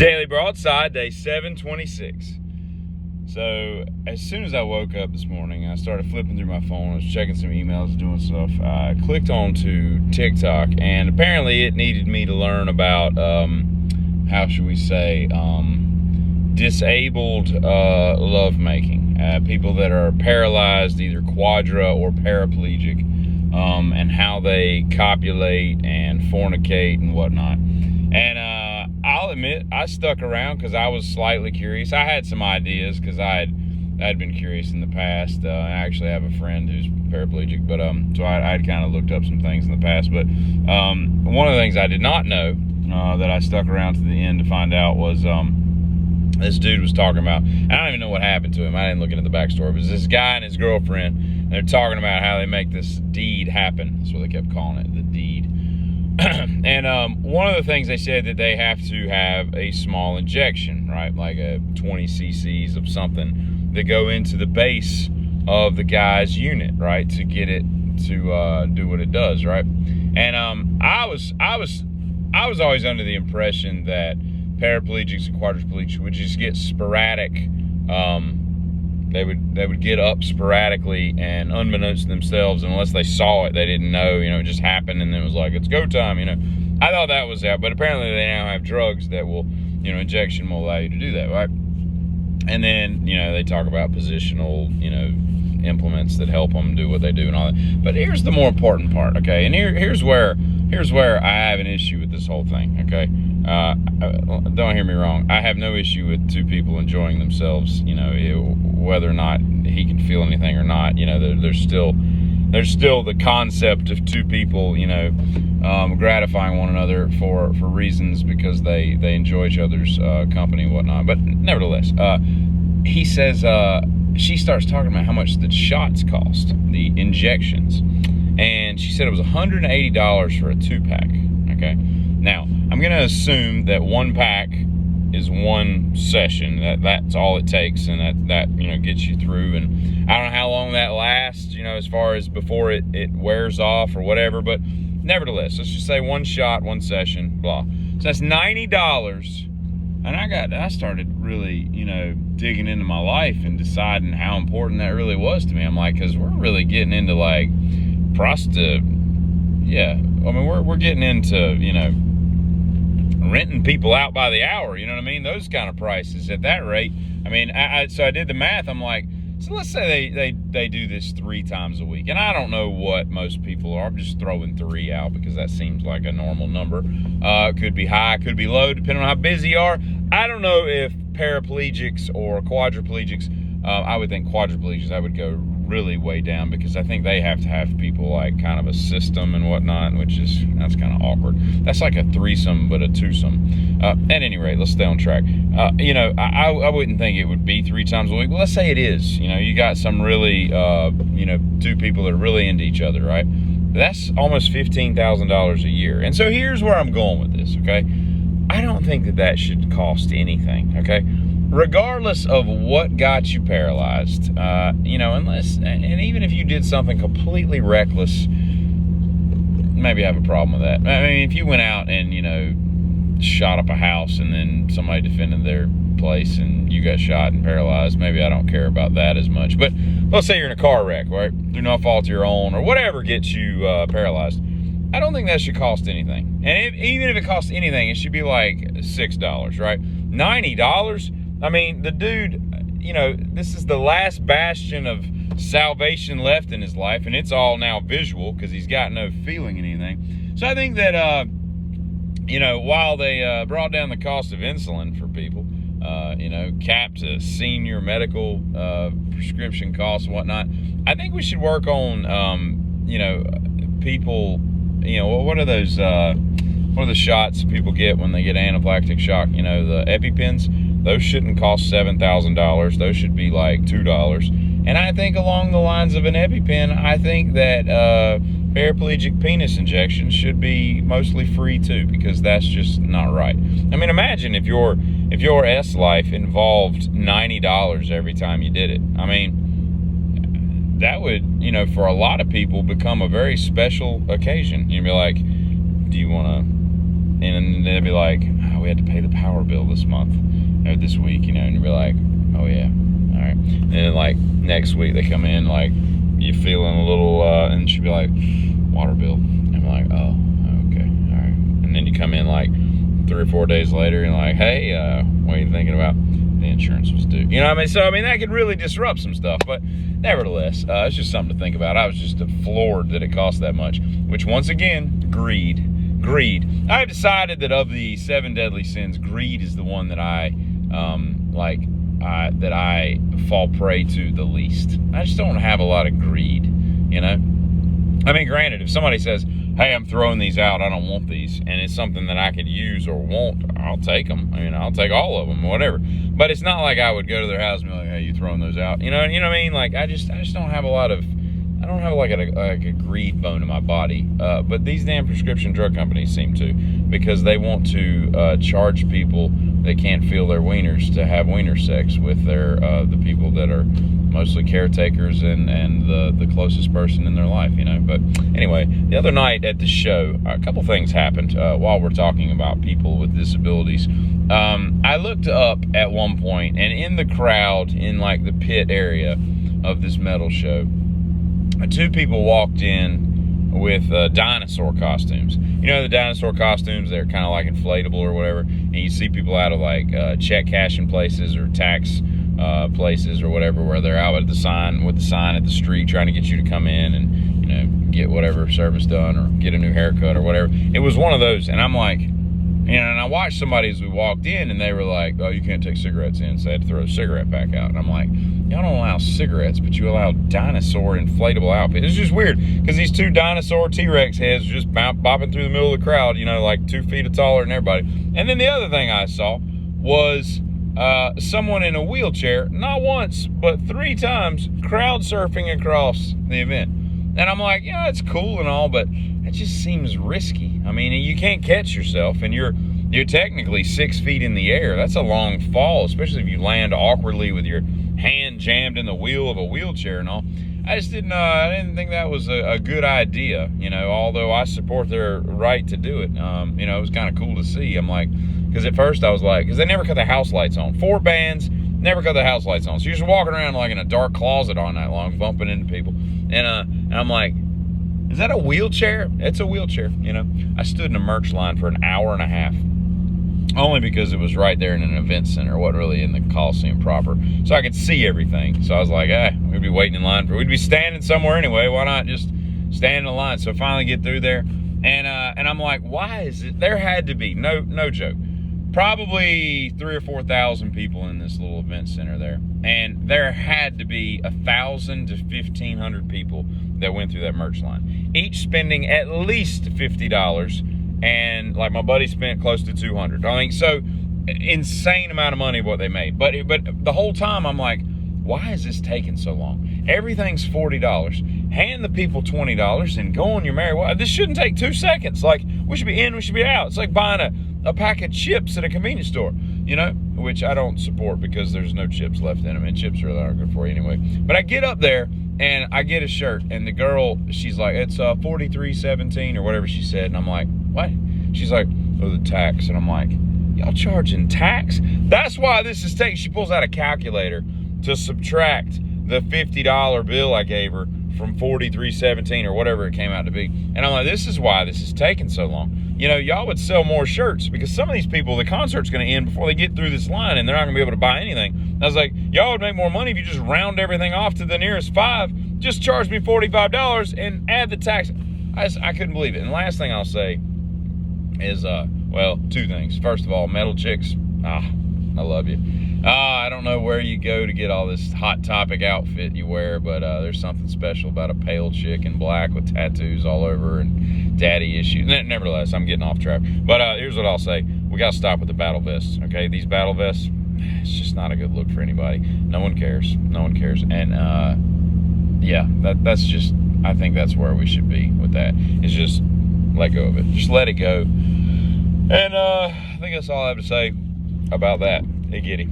Daily Broadside, day 726. So, as soon as I woke up this morning, I started flipping through my phone. I was checking some emails, doing stuff. I clicked on to TikTok, and apparently it needed me to learn about, how should we say, disabled lovemaking. People that are paralyzed, either quadra or paraplegic, and how they copulate and fornicate and whatnot. And I'll admit, I stuck around because I was slightly curious. I had some ideas because I had been curious in the past. I actually have a friend who's paraplegic, but so I'd kind of looked up some things in the past. But one of the things I did not know that I stuck around to the end to find out was this dude was talking about, I don't even know what happened to him. I didn't look into the backstory. It was this guy and his girlfriend, and they're talking about how they make this deed happen. That's what they kept calling it, the deed. And one of the things they said that they have to have a small injection, right? Like a 20 cc's of something that go into the base of the guy's unit, right? To get it to do what it does, right? And I was always under the impression that paraplegics and quadriplegics would just get sporadic. They would get up sporadically and unbeknownst to themselves, unless they saw it, they didn't know, it just happened, and then it was like, it's go time, I thought that was that, but apparently they now have drugs that will, injection will allow you to do that, right? And then, they talk about positional, implements that help them do what they do and all that. But here's the more important part, okay? And here's where I have an issue with this whole thing, okay? Don't hear me wrong. I have no issue with two people enjoying themselves, whether or not he can feel anything or not. There's still the concept of two people, gratifying one another for reasons because they enjoy each other's company and whatnot. But nevertheless, he says she starts talking about how much the shots cost, the injections, and she said it was $180 for a 2-pack. Okay, now I'm gonna assume that 1 pack is 1 session. That's all it takes, and that gets you through. And I don't know how long that lasts, as far as before it wears off or whatever. But nevertheless, let's just say 1 shot, 1 session, blah. So that's $90. And I started really, digging into my life and deciding how important that really was to me. I'm like, because we're really getting into like yeah. I mean, we're getting into, renting people out by the hour, those kind of prices at that rate. I mean, so I did the math. I'm like, so let's say they do this 3 times a week. And I don't know what most people are. I'm just throwing 3 out because that seems like a normal number. Could be high, could be low, depending on how busy you are. I don't know if paraplegics or quadriplegics, I would think quadriplegics, I would go really way down, because I think they have to have people like kind of a system and whatnot, that's kind of awkward. That's like a threesome, but a twosome. At any rate, let's stay on track. I wouldn't think it would be 3 times a week. Well, let's say it is. You got some really, 2 people that are really into each other, right? That's almost $15,000 a year. And so here's where I'm going with this, okay? I don't think that should cost anything, okay? Regardless of what got you paralyzed, unless, and even if you did something completely reckless, maybe I have a problem with that. I mean, if you went out and, shot up a house and then somebody defended their place and you got shot and paralyzed, maybe I don't care about that as much. But let's say you're in a car wreck, right? Through no fault of your own or whatever gets you paralyzed. I don't think that should cost anything. And even if it costs anything, it should be like $6, right? $90? I mean, the dude, this is the last bastion of salvation left in his life, and it's all now visual because he's got no feeling in anything. So I think that, while they brought down the cost of insulin for people, capped senior medical prescription costs and whatnot, I think we should work on, people, what are those, what are the shots people get when they get anaphylactic shock? The EpiPens. Those shouldn't cost $7,000. Those should be like $2. And I think along the lines of an EpiPen, I think that paraplegic penis injections should be mostly free too, because that's just not right. I mean, imagine if your S life involved $90 every time you did it. I mean, that would, for a lot of people become a very special occasion. You'd be like, do you want to, and they'd be like, we had to pay the power bill this month or this week, you know, and you'll be like, oh yeah, all right. And then like next week they come in like you feeling a little, and she'll be like, water bill. And I'm like, oh, okay, all right. And then you come in like 3 or 4 days later and like, hey, what are you thinking about? The insurance was due. You know what I mean? So, I mean, that could really disrupt some stuff. But nevertheless, it's just something to think about. I was just floored that it cost that much. Which, once again, greed. I've decided that of the 7 deadly sins, greed is the one that I fall prey to the least. I just don't have a lot of greed, you know? I mean, granted, if somebody says, hey, I'm throwing these out, I don't want these, and it's something that I could use or want, I'll take them. I mean, I'll take all of them, whatever. But it's not like I would go to their house and be like, hey, you throwing those out? You know what I mean? Like, I just don't have a lot of, I don't have like a greed bone in my body. But these damn prescription drug companies seem to, because they want to charge people that can't feel their wieners to have wiener sex with their the people that are mostly caretakers and the closest person in their life, you know. But anyway, the other night at the show, a couple things happened while we're talking about people with disabilities. I looked up at one point, and in the crowd, in like the pit area of this metal show, 2 people walked in with dinosaur costumes. You know, the dinosaur costumes, they're kind of like inflatable or whatever, and you see people out of like check cashing places or tax places or whatever, where they're out at the sign with the sign at the street trying to get you to come in and, you know, get whatever service done or get a new haircut or whatever. It was one of those, and I'm like, you know, and I watched somebody as we walked in, and they were like, oh, you can't take cigarettes in, so I had to throw a cigarette pack out. And I'm like, y'all don't allow cigarettes, but you allow dinosaur inflatable outfits. It's just weird, because these 2 dinosaur T-Rex heads were just bopping through the middle of the crowd, you know, like 2 feet taller than everybody. And then the other thing I saw was someone in a wheelchair, not once, but 3 times, crowd surfing across the event. And I'm like, yeah, it's cool and all, but it just seems risky. I mean, you can't catch yourself, and you're technically 6 feet in the air. That's a long fall, especially if you land awkwardly with your hand jammed in the wheel of a wheelchair and all. I just didn't think that was a good idea, you know, although I support their right to do it. You know, it was kind of cool to see. I'm like, because at first I was like, because they never cut the house lights on. 4 bands, never cut the house lights on. So you're just walking around like in a dark closet all night long, bumping into people. And I'm like, is that a wheelchair? It's a wheelchair, you know. I stood in a merch line for an hour and a half, only because it was right there in an event center. It wasn't really in the Coliseum proper, so I could see everything. So I was like, we'd be waiting in line we'd be standing somewhere anyway. Why not just stand in line? So I finally get through there, and I'm like, why is it? There had to be, no joke, probably 3,000 or 4,000 people in this little event center there, and there had to be 1,000 to 1,500 people that went through that merch line, each spending at least $50, and like my buddy spent close to $200. I mean, so insane amount of money what they made. But the whole time I'm like, why is this taking so long? Everything's $40. Hand the people $20 and go on your merry way. This shouldn't take 2 seconds. Like, we should be in, we should be out. It's like buying a pack of chips at a convenience store, you know, which I don't support because there's no chips left in them, and chips really aren't good for you anyway. But I get up there and I get a shirt, and the girl, she's like, it's $43.17 or whatever she said, and I'm like, what? She's like, oh, the tax. And I'm like, y'all charging tax? That's why this is taking. She pulls out a calculator to subtract the $50 bill I gave her from $43.17 or whatever it came out to be. And I'm like, this is why this is taking so long. You know, y'all would sell more shirts, because some of these people, the concert's going to end before they get through this line, and they're not going to be able to buy anything. And I was like, y'all would make more money if you just round everything off to the nearest 5. Just charge me $45 and add the tax. I couldn't believe it. And the last thing I'll say is, well, 2 things. First of all, metal chicks, I love you. I don't know where you go to get all this Hot Topic outfit you wear, but there's something special about a pale chick in black with tattoos all over and daddy issues. Nevertheless, I'm getting off track. But here's what I'll say. We got to stop with the battle vests, okay? These battle vests, it's just not a good look for anybody. No one cares. No one cares. And, yeah, that's just, I think that's where we should be with that. It's just let go of it. Just let it go. And I think that's all I have to say about that. Hey, Giddy.